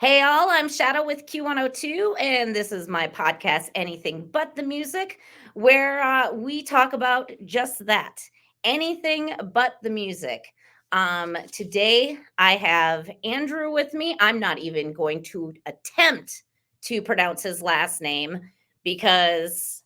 Hey, all, I'm Shadow with Q102, and this is my podcast, Anything But the Music, where we talk about just that anything but the music. Today, I have Andrew with me. I'm not even going to attempt to pronounce his last name because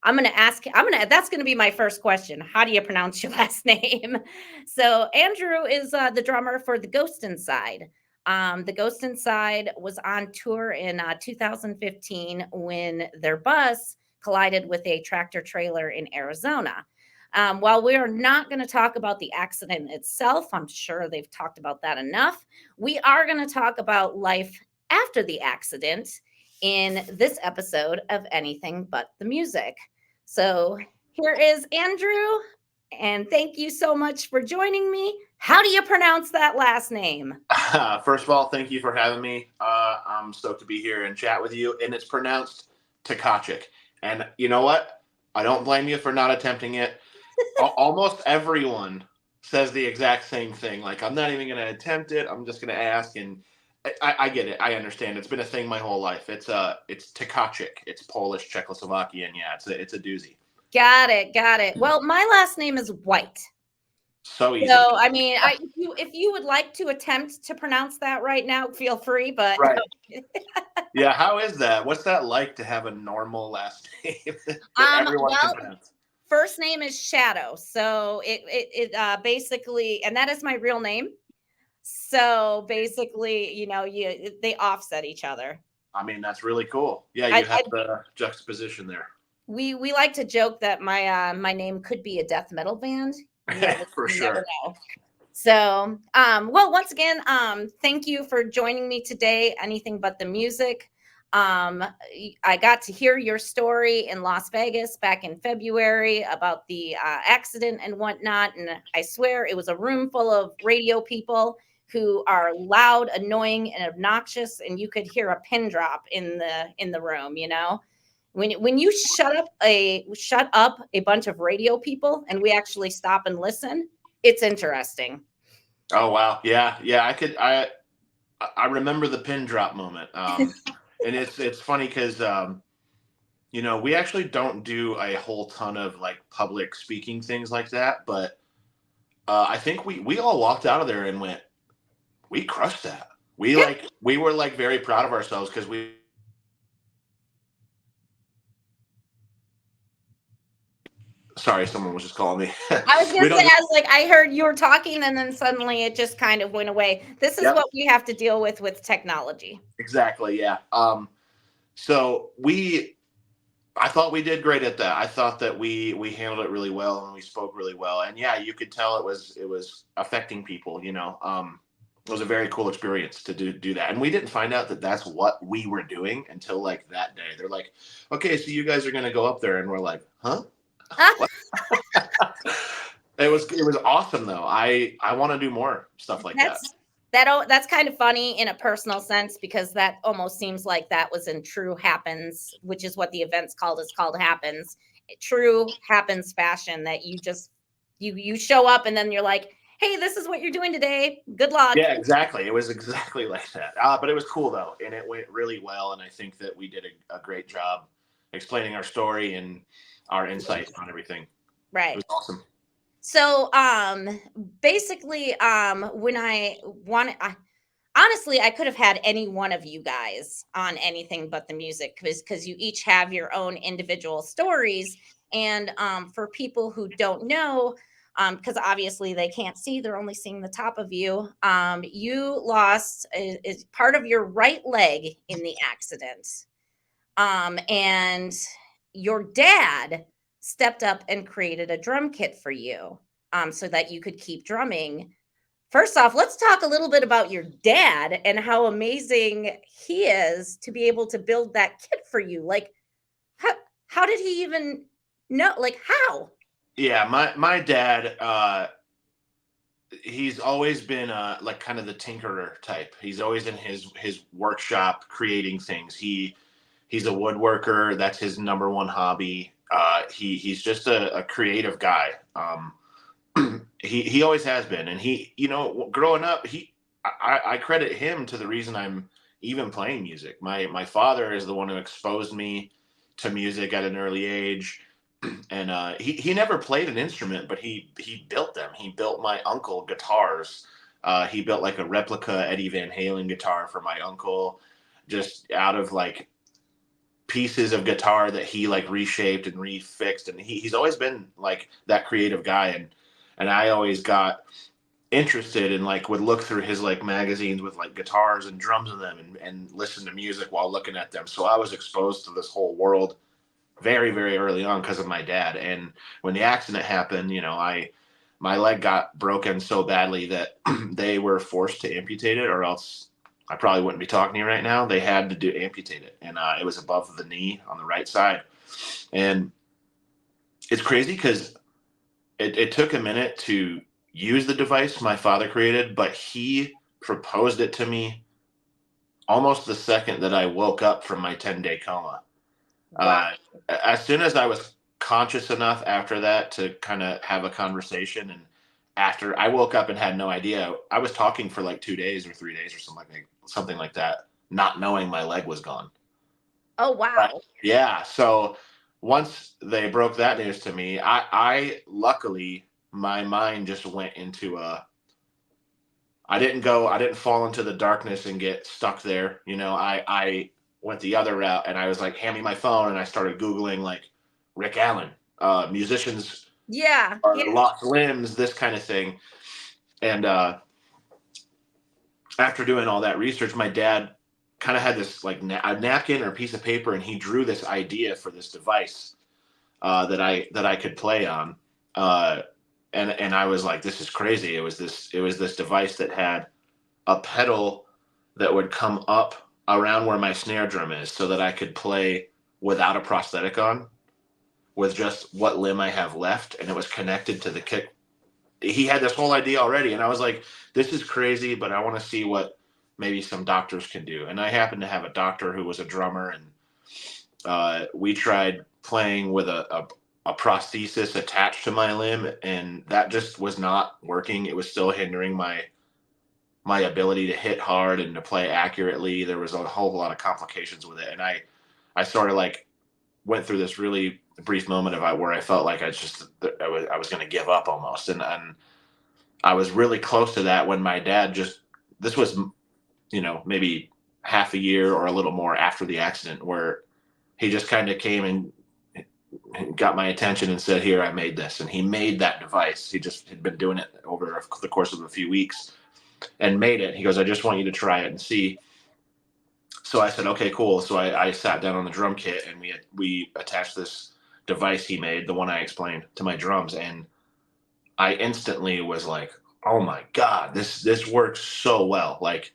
that's going to be my first question. How do you pronounce your last name? So, Andrew is the drummer for The Ghost Inside. The Ghost Inside was on tour in 2015 when their bus collided with a tractor trailer in Arizona. While we're not going to talk about the accident itself, I'm sure they've talked about that enough. We are going to talk about life after the accident in this episode of Anything But the Music. So here is Andrew, and thank you so much for joining me. How do you pronounce that last name? First of all, thank you for having me. I'm stoked to be here and chat with you. And it's pronounced Tkaczyk. And you know what? I don't blame you for not attempting it. Almost everyone says the exact same thing. Like, I'm not even going to attempt it. I'm just going to ask. And I get it. I understand. It's been a thing my whole life. It's Tkaczyk. It's Polish, Czechoslovakian. Yeah, it's a doozy. Got it, got it. Well, my last name is White. So easy. So, I mean, if you would like to attempt to pronounce that right now, feel free, but Right. Yeah, how is that? What's that like to have a normal last name that everyone can well, pronounce? first name is Shadow. So it basically, and that is my real name. So basically, they offset each other. I mean, that's really cool. Yeah, I, you have I the juxtaposition there. we like to joke that my name could be a death metal band. For You never sure. know. So, well, once again, thank you for joining me today. Anything but the music. Um, I got to hear your story in Las Vegas back in February about the accident and whatnot, and I swear it was a room full of radio people who are loud, annoying, and obnoxious, and you could hear a pin drop in the room. When you shut up a bunch of radio people and we actually stop and listen, it's interesting. Oh wow. Yeah, yeah. I remember the pin drop moment. And it's funny because we actually don't do a whole ton of like public speaking things like that, but I think we all walked out of there and went, we crushed that. We were like very proud of ourselves because we sorry, someone was just calling me. I was we gonna say, don't I was like, I heard you were talking, and then suddenly it just kind of went away. This is Yep, what we have to deal with technology. exactly. Yeah. So I thought we did great at that. I thought that we handled it really well and we spoke really well. And yeah, you could tell it was affecting people. It was a very cool experience to do that. And we didn't find out that that's what we were doing until like that day. They're like, okay, so you guys are gonna go up there, and we're like, huh? What? It was awesome though. I want to do more stuff like that. That's that's kind of funny in a personal sense because that almost seems like that was in true happens, which is what the event's called. Is called happens. True happens fashion that you show up and then you're like, hey, this is what you're doing today. Good luck. Yeah, exactly. It was exactly like that. But it was cool though, and it went really well. And I think that we did a great job explaining our story and our insights on everything. It Right. was awesome. So, basically, when honestly, I could have had any one of you guys on anything but the music because you each have your own individual stories. And for people who don't know, because obviously they can't see, they're only seeing the top of you. You lost is part of your right leg in the accident. And your dad stepped up and created a drum kit for you so that you could keep drumming. First off, let's talk a little bit about your dad and how amazing he is to be able to build that kit for you. Like, how, how did he even know? Like, how? Yeah, my dad. He's always been like kind of the tinkerer type. He's always in his workshop creating things. He's a woodworker. That's his number one hobby. He's just a creative guy. He always has been, and growing up, I credit him to the reason I'm even playing music. My father is the one who exposed me to music at an early age, and he never played an instrument, but he built them. He built my uncle guitars. He built like a replica Eddie Van Halen guitar for my uncle, just out of like pieces of guitar that he like reshaped and refixed. And he's always been like that creative guy, and I always got interested and like would look through his like magazines with like guitars and drums in them, and listen to music while looking at them. So I was exposed to this whole world very, very early on because of my dad. And when the accident happened, my leg got broken so badly that they were forced to amputate it, or else I probably wouldn't be talking to you right now. They had to amputate it, and it was above the knee on the right side. And it's crazy because it took a minute to use the device my father created, but he proposed it to me almost the second that I woke up from my 10-day coma. Wow. Uh, as soon as I was conscious enough after that to kind of have a conversation, and after I woke up and had no idea, I was talking for like 2 days or 3 days or something like that, not knowing my leg was gone. Oh, Right. wow. Yeah. So once they broke that news to me, I luckily my mind just went into a. I didn't fall into the darkness and get stuck there. I went the other route, and I was like, hand me my phone, and I started Googling like Rick Allen, musicians Yeah. Yeah. are lost limbs, this kind of thing. And after doing all that research, my dad kind of had this like a napkin or a piece of paper, and he drew this idea for this device that I could play on. Uh, and I was like, this is crazy. It was this device that had a pedal that would come up around where my snare drum is, so that I could play without a prosthetic on, with just what limb I have left, and it was connected to the kick. He had this whole idea already, and I was like, this is crazy, but I want to see what maybe some doctors can do. And I happened to have a doctor who was a drummer, and we tried playing with a prosthesis attached to my limb, and that just was not working. It was still hindering my ability to hit hard and to play accurately. There was a whole lot of complications with it, and I sort of like went through this really brief moment of where I felt like I was going to give up almost, and I was really close to that when my dad just, this was maybe half a year or a little more after the accident, where he just kind of came and got my attention and said, here, I made this. And he made that device. He just had been doing it over the course of a few weeks and made it. He goes, I just want you to try it and see. So I said, okay, cool. So I sat down on the drum kit, and we attached this device he made, the one I explained, to my drums. And I instantly was like, oh my God, this works so well. Like,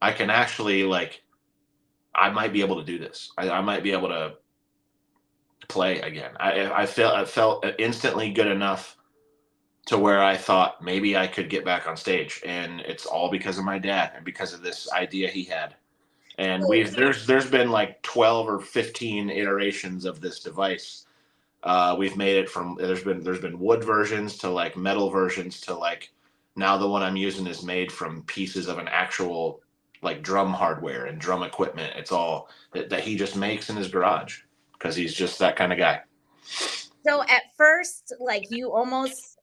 I can actually, like, I might be able to do this. I might be able to play again. I felt instantly good enough to where I thought maybe I could get back on stage, and it's all because of my dad and because of this idea he had. And So, there's been like 12 or 15 iterations of this device. We've made it from, there's been wood versions to like metal versions to like, now the one I'm using is made from pieces of an actual like drum hardware and drum equipment. It's all that he just makes in his garage because he's just that kind of guy. so at first, like you almost,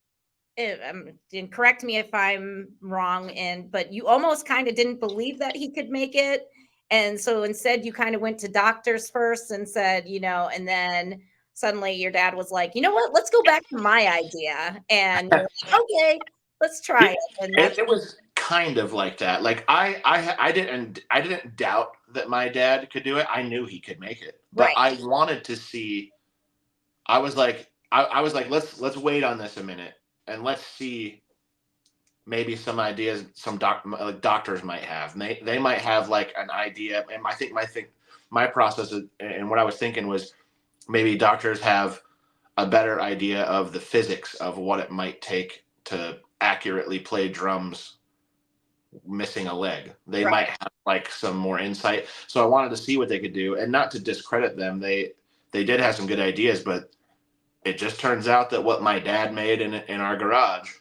and correct me if I'm wrong, but you almost kind of didn't believe that he could make it. And so instead, you kind of went to doctors first and said, and then suddenly your dad was like, you know what, let's go back to my idea. And you're like, okay, let's try it. And that's It was kind of like that. Like I didn't doubt that my dad could do it. I knew he could make it, but right. I wanted to see. I was like, let's wait on this a minute, and let's see maybe some ideas some doctors might have. They might have like an idea, and my process and what I was thinking was maybe doctors have a better idea of the physics of what it might take to accurately play drums missing a leg. They Right. might have like some more insight. So I wanted to see what they could do, and not to discredit them. They did have some good ideas, but it just turns out that what my dad made in our garage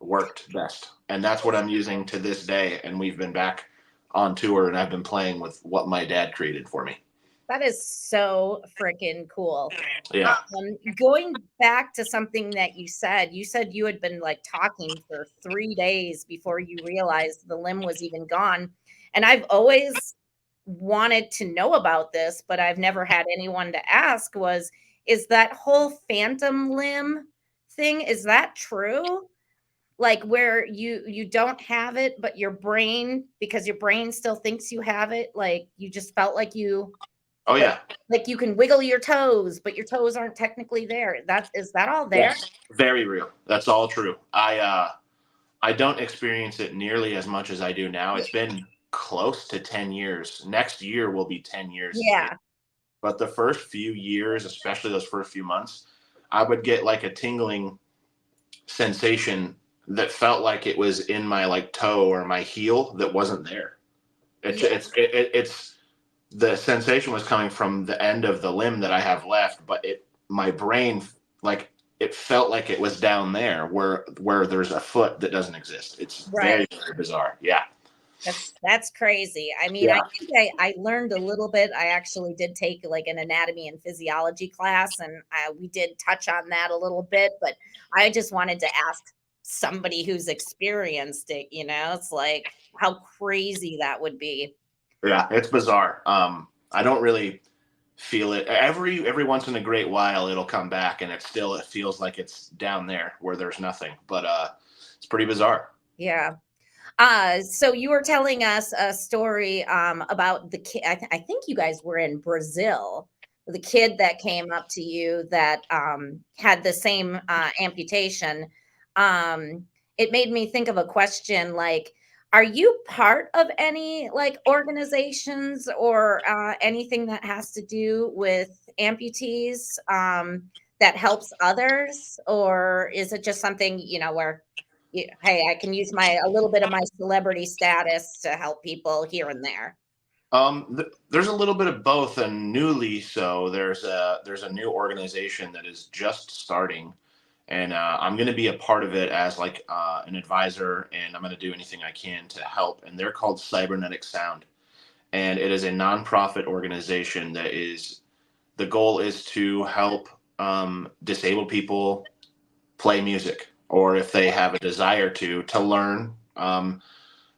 worked best, and that's what I'm using to this day. And we've been back on tour, and I've been playing with what my dad created for me. That is so freaking cool. Yeah. Going back to something that you said you had been like talking for 3 days before you realized the limb was even gone. And I've always wanted to know about this, but I've never had anyone to ask is that whole phantom limb thing, is that true? Like where you don't have it, but your brain, because your brain still thinks you have it, like you just felt like you Oh like yeah. like you can wiggle your toes, but your toes aren't technically there. That all there? Yes. Very real. That's all true. I don't experience it nearly as much as I do now. It's been close to 10 years. Next year will be 10 years. Yeah, But the first few years, especially those first few months, I would get like a tingling sensation that felt like it was in my like toe or my heel that wasn't there. yeah, It's the sensation was coming from the end of the limb that I have left, but my brain, like, it felt like it was down there where there's a foot that doesn't exist. It's right. very, very bizarre. Yeah. That's crazy. I mean, I Yeah. think I learned a little bit. I actually did take like an anatomy and physiology class, and we did touch on that a little bit. But I just wanted to ask somebody who's experienced it. It's like how crazy that would be. Yeah. It's bizarre. I don't really feel it every once in a great while. It'll come back, and it feels like it's down there where there's nothing. But it's pretty bizarre. Yeah. So you were telling us a story about the kid. I think you guys were in Brazil. The kid that came up to you that had the same amputation. Um, it made me think of a question like, are you part of any like organizations or anything that has to do with amputees that helps others? Or is it just something, where hey, I can use my a little bit of my celebrity status to help people here and there. There's a little bit of both, and newly so. There's a new organization that is just starting, and I'm going to be a part of it as like an advisor, and I'm going to do anything I can to help. And they're called Cybernetic Sound, and it is a nonprofit organization that is the goal is to help disabled people play music, or if they have a desire to learn.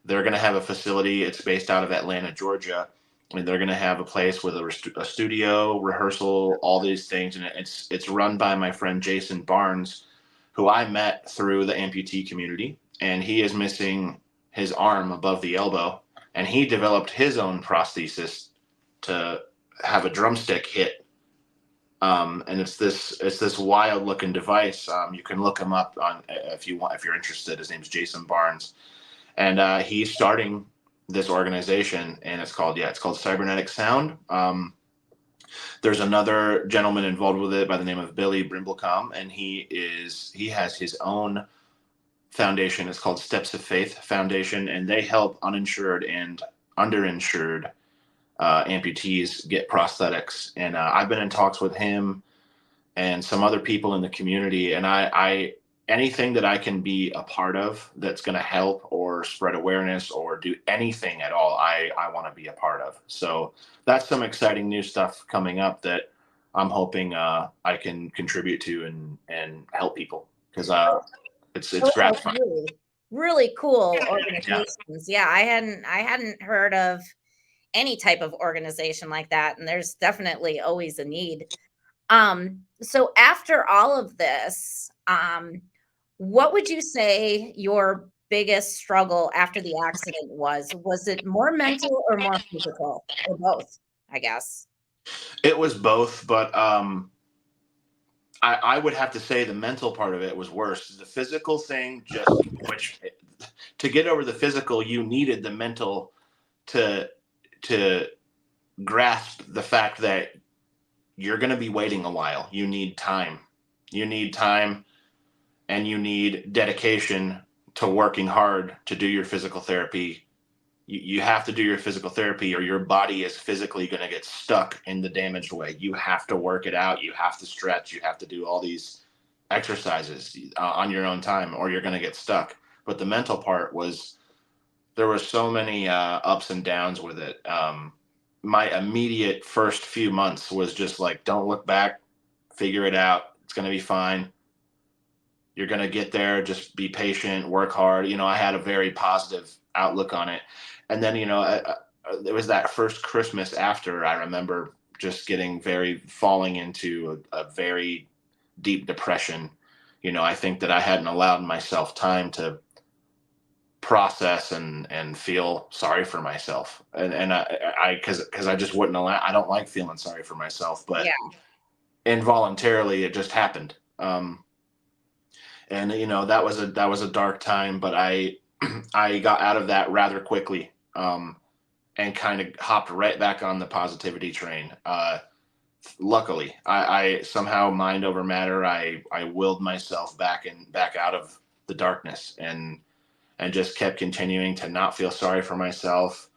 They're going to have a facility. It's based out of Atlanta, Georgia, and they're going to have a place with a studio, rehearsal, all these things. And it's run by my friend Jason Barnes, who I met through the amputee community, and he is missing his arm above the elbow, and he developed his own prosthesis to have a drumstick hit. And it's this wild looking device. You can look him up on if you want, if you're interested. His name's Jason Barnes, and he's starting this organization, and it's called Cybernetic Sound. There's another gentleman involved with it by the name of Billy Brimblecom, and he has his own foundation. It's called Steps of Faith Foundation, and they help uninsured and underinsured amputees get prosthetics. And I've been in talks with him and some other people in the community, and I anything that I can be a part of that's going to help or spread awareness or do anything at all, I want to be a part of. So that's some exciting new stuff coming up that I'm hoping I can contribute to and help people, because it's Those are gratifying. really, really cool Yeah. organizations. Yeah, I hadn't heard of any type of organization like that, and there's definitely always a need. So after all of this, what would you say your biggest struggle after the accident was? Was it more mental or more physical, or both, I guess? It was both, but I would have to say the mental part of it was worse. The physical thing, just which to get over the physical, you needed the mental to to grasp the fact that you're going to be waiting a while. You need time. You need time, and you need dedication to working hard to do your physical therapy. You have to do your physical therapy, or your body is physically going to get stuck in the damaged way. You have to work it out. You have to stretch. You have to do all these exercises on your own time, or you're going to get stuck. But the mental part was there were so many ups and downs with it. My immediate first few months was just like, don't look back, figure it out. It's going to be fine. You're going to get there. Just be patient, work hard. I had a very positive outlook on it. And then, it was that first Christmas after I remember just falling into a very deep depression. I think that I hadn't allowed myself time to process and feel sorry for myself, and I because I just wouldn't allow. I don't like feeling sorry for myself, but Yeah. involuntarily it just happened. And that was a dark time, but I got out of that rather quickly, and kind of hopped right back on the positivity train. Luckily, I somehow, mind over matter, I willed myself back out of the darkness, and just kept continuing to not feel sorry for myself,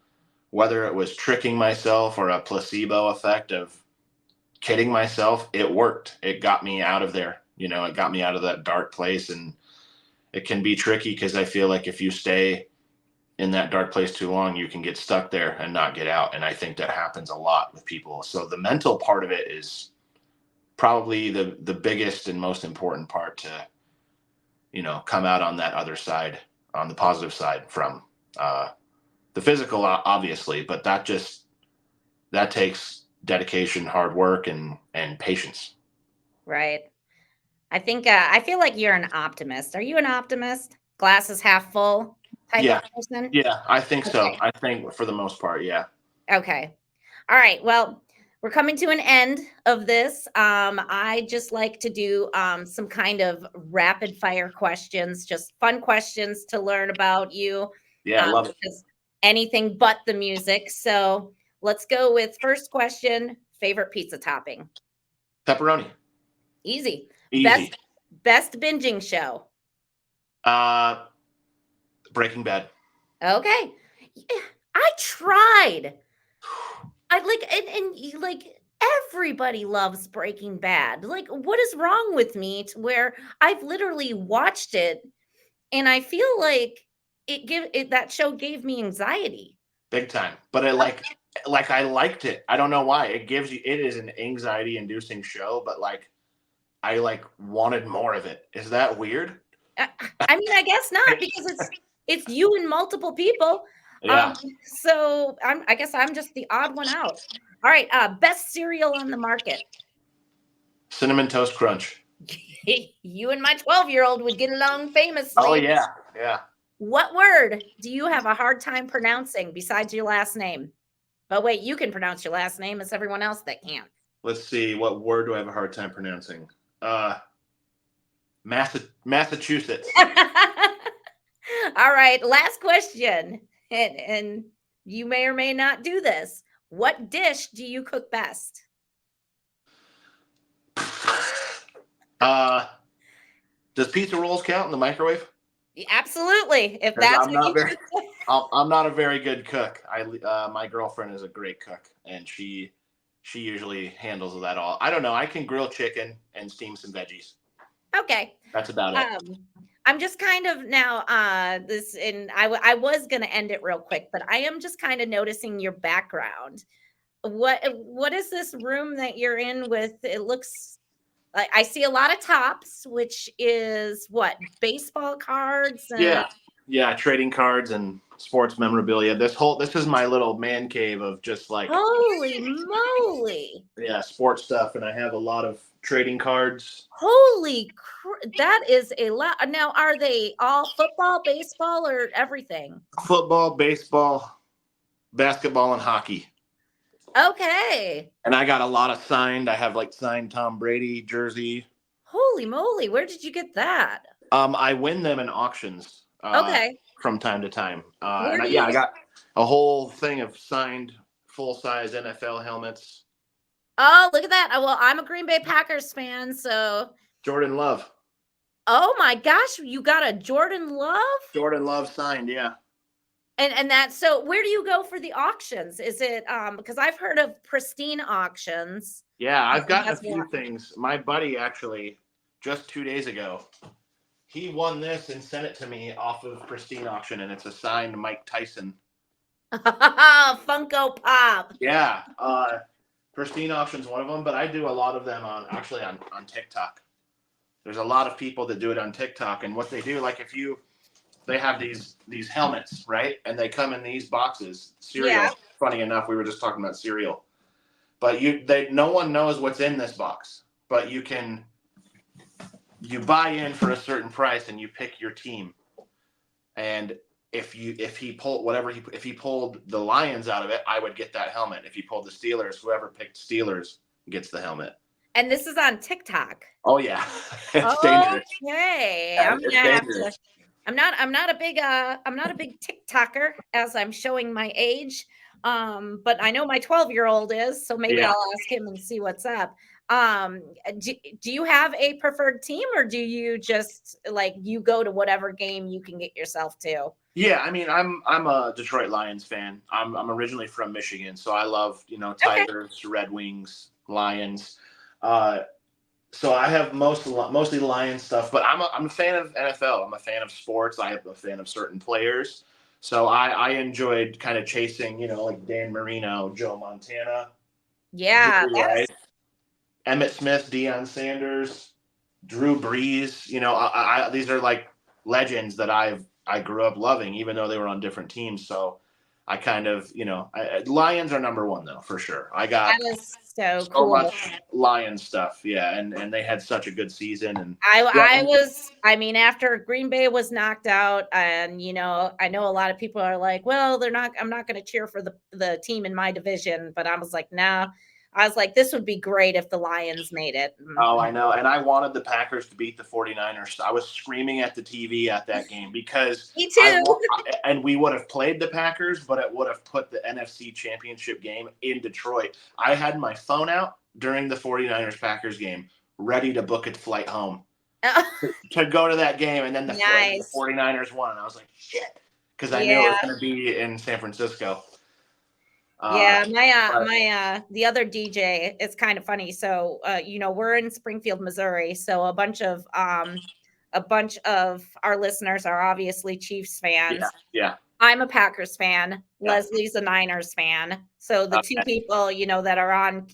whether it was tricking myself or a placebo effect of kidding myself. It worked. It got me out of there. It got me out of that dark place. And it can be tricky because I feel like if you stay in that dark place too long, you can get stuck there and not get out. And I think that happens a lot with people. So the mental part of it is probably the biggest and most important part to come out on that other side, on the positive side, from uh, the physical, obviously, but that takes dedication, hard work, and patience. Right. I feel like you're an optimist. Are you an optimist? Glass is half full type of Yeah, person? yeah, I think so. Okay. I think for the most part, yeah. Okay. All right. Well, we're coming to an end of this. I just like to do some kind of rapid fire questions, just fun questions to learn about you, Yeah, I love it. because anything but the music. So let's go with first question: favorite pizza topping? Pepperoni, Easy. easy. Best binging show? uh Breaking Bad. Okay. Yeah, I tried. I like like everybody loves Breaking Bad. Like, what is wrong with me to where I've literally watched it and I feel like that show gave me anxiety. Big time. But I like I liked it. I don't know why. It is an anxiety inducing show, but like I wanted more of it. Is that weird? I, I mean, I guess not because it's you and multiple people. Um, Yeah. so I guess I'm just the odd one out. All right, best cereal on the market. Cinnamon Toast Crunch. You and my 12-year-old would get along Oh famously. yeah. Yeah. What word do you have a hard time pronouncing besides your last name? But wait, you can pronounce your last name. It's everyone else that can't. Let's see. What word do I have a hard time pronouncing? Uh Massachusetts. All right, last question. And you may or may not do this. What dish do you cook best? uh does pizza rolls count in the microwave? Absolutely. If Because that's I'm what not you very choose. I'm not a very good cook. My girlfriend is a great cook, and she usually handles that all. I don't know. I can grill chicken and steam some veggies. Okay. That's about it. Um, I'm just kind of now this and I was going to end it real quick, but I am just kind of noticing your background. What is this room that you're in with? It looks like I see a lot of tops, which is what? Baseball cards and Yeah, yeah. Trading cards and sports memorabilia. This is my little man cave of just like, holy moly. yeah, sports stuff, and I have a lot of trading cards. That is a lot. Now, are they all football, baseball, or everything? Football, baseball, basketball, and hockey. Okay. And I got a lot of signed. I have like signed Tom Brady jersey. Holy moly. Where did you get that? I win them in auctions Okay. from time to time, Where and do yeah, you I got a whole thing of signed full size NFL helmets. Oh, look at that. Well, I'm a Green Bay Packers fan, so Jordan Love, oh my gosh, you got a Jordan Love? Jordan Love signed. Yeah, And that so where do you go for the auctions? Is it because I've heard of pristine auctions. yeah. I've gotten a That's a few lot. things. My buddy actually just 2 days ago, he won this and sent it to me off of Pristine Auction, and it's a signed Mike Tyson. Funko Pop. Yeah, Pristine Auction's one of them, but I do a lot of them on TikTok. There's a lot of people that do it on TikTok, and what they do, like they have these helmets, right, and they come in these boxes. Cereal. Yeah. Funny enough, we were just talking about cereal, but no one knows what's in this box, but you buy in for a certain price and you pick your team, and if he pulled the Lions out of it, I would get that helmet. If he pulled the Steelers, whoever picked Steelers gets the helmet. And this is on TikTok. Oh yeah, it's dangerous. Okay. Yeah, I'm it's gonna have dangerous. to. I'm not a big TikToker, as I'm showing my age. But I know my 12-year-old is, so maybe Yeah. I'll ask him and see what's up. Do you have a preferred team, or do you just like you go to whatever game you can get yourself to? Yeah, I mean, I'm a Detroit Lions fan. I'm originally from Michigan, so I love Okay. Tigers, Red Wings, Lions. Uh, so I have mostly Lions stuff, but I'm a fan of NFL. I'm a fan of sports. I'm a fan of certain players. So I enjoyed kind of chasing, like Dan Marino, Joe Montana, Yeah, Jerry that's Rice, Emmitt Smith, Deion Sanders, Drew Brees. These are like legends that I grew up loving, even though they were on different teams. So I kind of, Lions are number one though, for sure. I that got is so so cool. much Lions stuff. Yeah. And they had such a good season. And yeah, I mean, after Green Bay was knocked out, and I know a lot of people are like, well, I'm not going to cheer for the team in my division, but I was like, nah. I was like, this would be great if the Lions made it. oh, I know. And I wanted the Packers to beat the 49ers. I was screaming at the TV at that game because Me too. and we would have played the Packers, but it would have put the NFC Championship game in Detroit. I had my phone out during the 49ers Packers game, ready to book a flight home to go to that game. And then the Nice. 49ers won. And I was like, shit, because I knew it was Yeah. going to be in San Francisco. Yeah, But the other DJ, it's kind of funny. So, we're in Springfield, Missouri, so a bunch of our listeners are obviously Chiefs fans. yeah. I'm a Packers fan. Yeah. Leslie's a Niners fan. So the two Okay. people, that are on,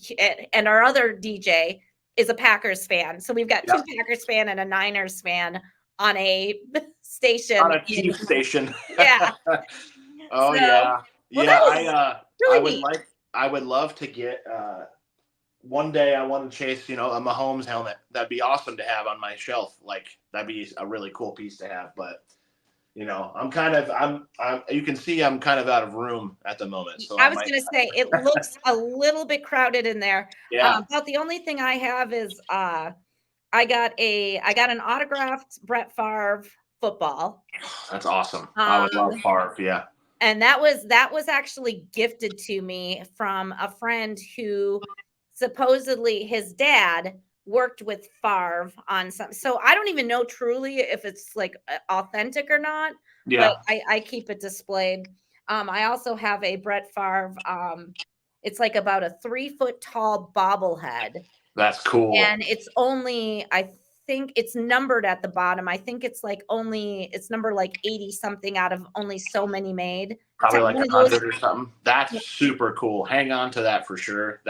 and our other DJ is a Packers fan. So we've got two Packers fan and a Niners fan on a station. On a Chief station. Yeah. Oh So, yeah. well, Yeah, that was really neat. I would love to get one day I want to chase, a Mahomes helmet. That'd be awesome to have on my shelf. Like that'd be a really cool piece to have, but I'm you can see I'm kind of out of room at the moment. So I was going to say it looks a little bit crowded in there. Yeah. But the only thing I have is I got an autographed Brett Favre football. That's awesome. I would love Favre. Yeah. And that was actually gifted to me from a friend who supposedly his dad worked with Favre on some. So I don't even know truly if it's like authentic or not, but Yeah. I keep it displayed. I also have a Brett Favre. It's like about a 3-foot tall bobblehead. That's cool. And it's only, I think it's numbered at the bottom. I think it's number like 80 something out of only so many made. Probably like One of 100 or something. That's super cool. Hang on to that for sure.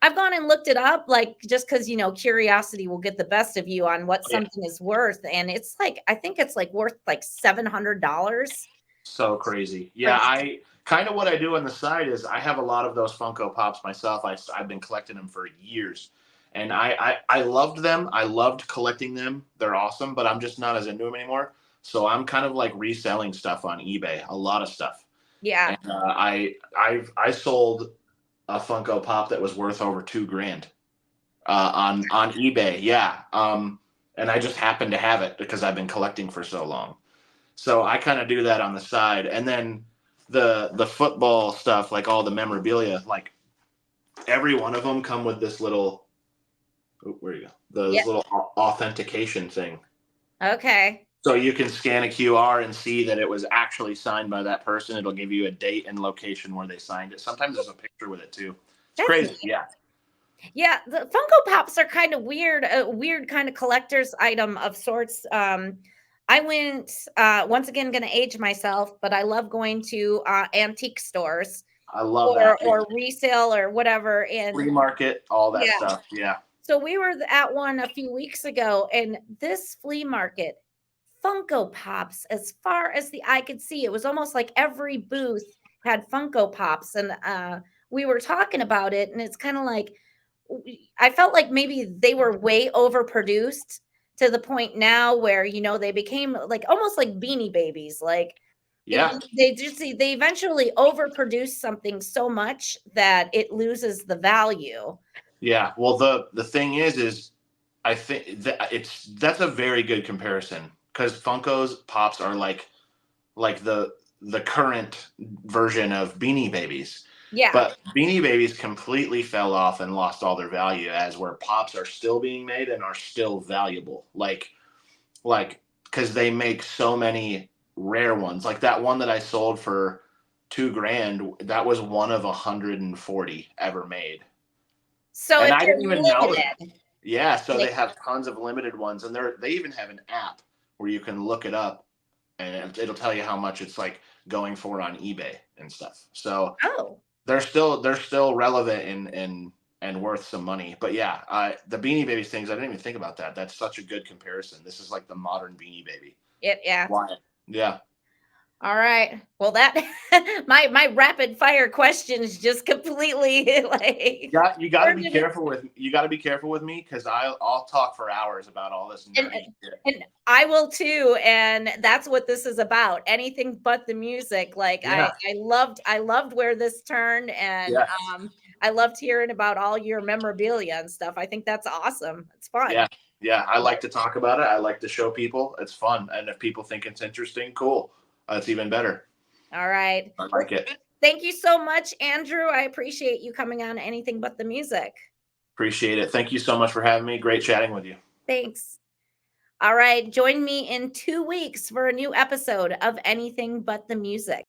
I've gone and looked it up, like just because curiosity will get the best of you on what something is worth, and it's like I think it's like worth like $700. So crazy. Yeah, I kind of what I do on the side is I have a lot of those Funko Pops myself. I've been collecting them for years, and I loved them. I loved collecting them. They're awesome, but I'm just not as into them anymore. So I'm kind of like reselling stuff on eBay, a lot of stuff. Yeah. And, I sold a Funko Pop that was worth over $2,000 on eBay. Yeah. And I just happened to have it because I've been collecting for so long. So I kind of do that on the side. And then the football stuff, like all the memorabilia, like every one of them come with this little, where you go? This little authentication thing. Okay. So you can scan a QR and see that it was actually signed by that person. It'll give you a date and location where they signed it. Sometimes there's a picture with it too. It's crazy. Neat. Yeah. Yeah, the Funko Pops are kind of weird, a weird kind of collector's item of sorts. I went once again going to age myself, but I love going to antique stores I love that. Yeah. or resale or whatever. And Flea market, all that yeah, stuff. Yeah. so we were at one a few weeks ago, and this flea market, Funko Pops, as far as the eye could see, it was almost like every booth had Funko Pops, and we were talking about it, and it's kind of like I felt like maybe they were way overproduced to the point now where they became like almost like Beanie Babies, like Yeah. they eventually overproduce something so much that it loses the value. Yeah. Well, the thing is I think that that's a very good comparison because Funko's Pops are like the current version of Beanie Babies. Yeah. But Beanie Babies completely fell off and lost all their value as where Pops are still being made and are still valuable. Like because they make so many rare ones. Like that one that I sold for 2 grand, that was one of 140 ever made. So And if I they're didn't even know that. limited, Yeah, so they like, have tons of limited ones, and they even have an app where you can look it up, and it'll tell you how much it's like going for on eBay and stuff. So oh, they're still relevant and worth some money. But yeah, the Beanie Babies things, I didn't even think about that. That's such a good comparison. This is like the modern Beanie Baby. yeah. Why? Yeah. All right. Well, that my rapid fire questions just completely like You got to turned be it careful with me because I'll talk for hours about all this and nerdy shit. and I will too, and that's what this is about. Anything but the music. Like Yeah. I loved where this turned, and Yes. I loved hearing about all your memorabilia and stuff. I think that's awesome. It's Yeah. fun. Yeah. I Yeah. like to talk about it. I like to show people. It's fun. And if people think it's interesting, cool. That's even better. All right. I Well, like it. thank you so much, Andrew. I appreciate you coming on Anything But the Music. Appreciate it. Thank you so much for having me. Great chatting with you. Thanks. All right. Join me in 2 weeks for a new episode of Anything But the Music.